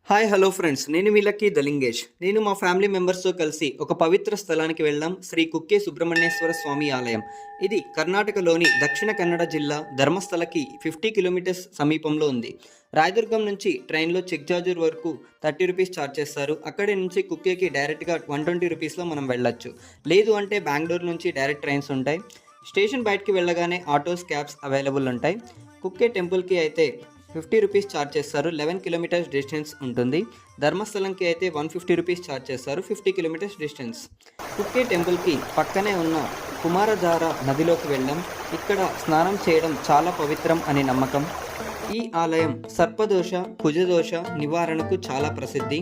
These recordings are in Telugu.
హాయ్ హలో ఫ్రెండ్స్, నేను మీ లక్కీ దలింగేష్. నేను మా ఫ్యామిలీ మెంబర్స్తో కలిసి ఒక పవిత్ర స్థలానికి వెళ్ళాం. శ్రీ కుక్కే సుబ్రహ్మణ్యేశ్వర స్వామి ఆలయం. ఇది కర్ణాటకలోని దక్షిణ కన్నడ జిల్లా ధర్మస్థలకి 50 కిలోమీటర్స్ సమీపంలో ఉంది. రాయదుర్గం నుంచి ట్రైన్లో చిక్జాజూర్ వరకు 30 రూపీస్ ఛార్జ్ చేస్తారు. అక్కడి నుంచి కుక్కేకి డైరెక్ట్గా 120 రూపీస్లో మనం వెళ్ళొచ్చు. లేదు అంటే బెంగళూరు నుంచి డైరెక్ట్ ట్రైన్స్ ఉంటాయి. స్టేషన్ బయటికి వెళ్ళగానే ఆటోస్, క్యాబ్స్ అవైలబుల్ ఉంటాయి. కుక్కే టెంపుల్కి అయితే 50 రూపీస్ ఛార్జ్ చేస్తారు. 11 కిలోమీటర్స్ డిస్టెన్స్ ఉంటుంది. ధర్మస్థలంకి అయితే 150 రూపీస్ ఛార్జ్ చేస్తారు. 50 కిలోమీటర్స్ డిస్టెన్స్. కుక్కే టెంపుల్కి పక్కనే ఉన్న కుమారధార నదిలోకి వెళ్ళాం. ఇక్కడ స్నానం చేయడం చాలా పవిత్రం అని నమ్మకం. ఈ ఆలయం సర్పదోష, కుజదోష నివారణకు చాలా ప్రసిద్ధి.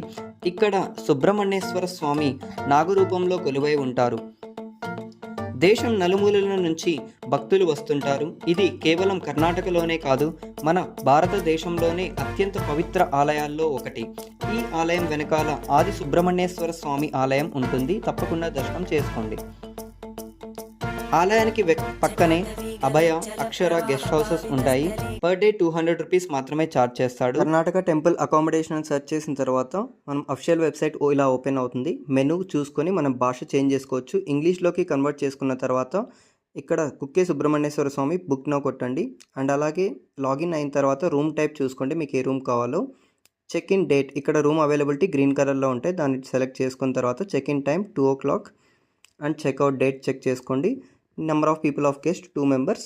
ఇక్కడ సుబ్రహ్మణ్యేశ్వర స్వామి నాగరూపంలో కొలువై ఉంటారు. దేశం నలుమూలల నుంచి భక్తులు వస్తుంటారు. ఇది కేవలం కర్ణాటకలోనే కాదు, మన భారతదేశంలోనే అత్యంత పవిత్ర ఆలయాల్లో ఒకటి. ఈ ఆలయం వెనకాల ఆది సుబ్రహ్మణ్యేశ్వర స్వామి ఆలయం ఉంటుంది. తప్పకుండా దర్శనం చేసుకోండి. ఆలయానికి పక్కనే అభయ, అక్షర గెస్ట్ హౌసెస్ ఉంటాయి. పర్ డే 200 రూపీస్ మాత్రమే ఛార్జ్ చేస్తాడు. కర్ణాటక టెంపుల్ అకామిడేషన్ సెర్చ్ చేసిన తర్వాత మనం అఫిషియల్ వెబ్సైట్ ఇలా ఓపెన్ అవుతుంది. మెనూ చూసుకొని మనం భాష చేంజ్ చేసుకోవచ్చు. ఇంగ్లీష్లోకి కన్వర్ట్ చేసుకున్న తర్వాత ఇక్కడ కుక్కే సుబ్రహ్మణ్యేశ్వర స్వామి బుక్ నౌ కొట్టండి. అండ్ అలాగే లాగిన్ అయిన తర్వాత రూమ్ టైప్ చూసుకోండి, మీకు ఏ రూమ్ కావాలో. చెక్ ఇన్ డేట్, ఇక్కడ రూమ్ అవైలబిలిటీ గ్రీన్ కలర్లో ఉంటాయి. దాన్ని సెలెక్ట్ చేసుకున్న తర్వాత check in time 2 o'clock and checkout date check చేసుకోండి. Number of people of guest 2 members.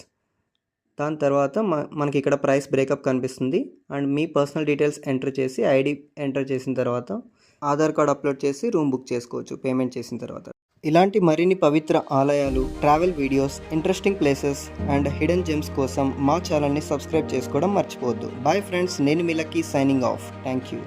దాని తర్వాత మనకి ఇక్కడ ప్రైస్ బ్రేకప్ కనిపిస్తుంది. అండ్ మీ పర్సనల్ డీటెయిల్స్ ఎంటర్ చేసి ఐడి ఎంటర్ చేసిన తర్వాత ఆధార్ కార్డ్ అప్లోడ్ చేసి రూమ్ బుక్ చేసుకోవచ్చు పేమెంట్ చేసిన తర్వాత. ఇలాంటి మరిన్ని పవిత్ర ఆలయాలు, travel videos, interesting places and hidden gems కోసం మా ఛానల్ని సబ్స్క్రైబ్ చేసుకోవడం మర్చిపోవద్దు. బాయ్ ఫ్రెండ్స్, నేను మీ Lucky signing off. Thank you.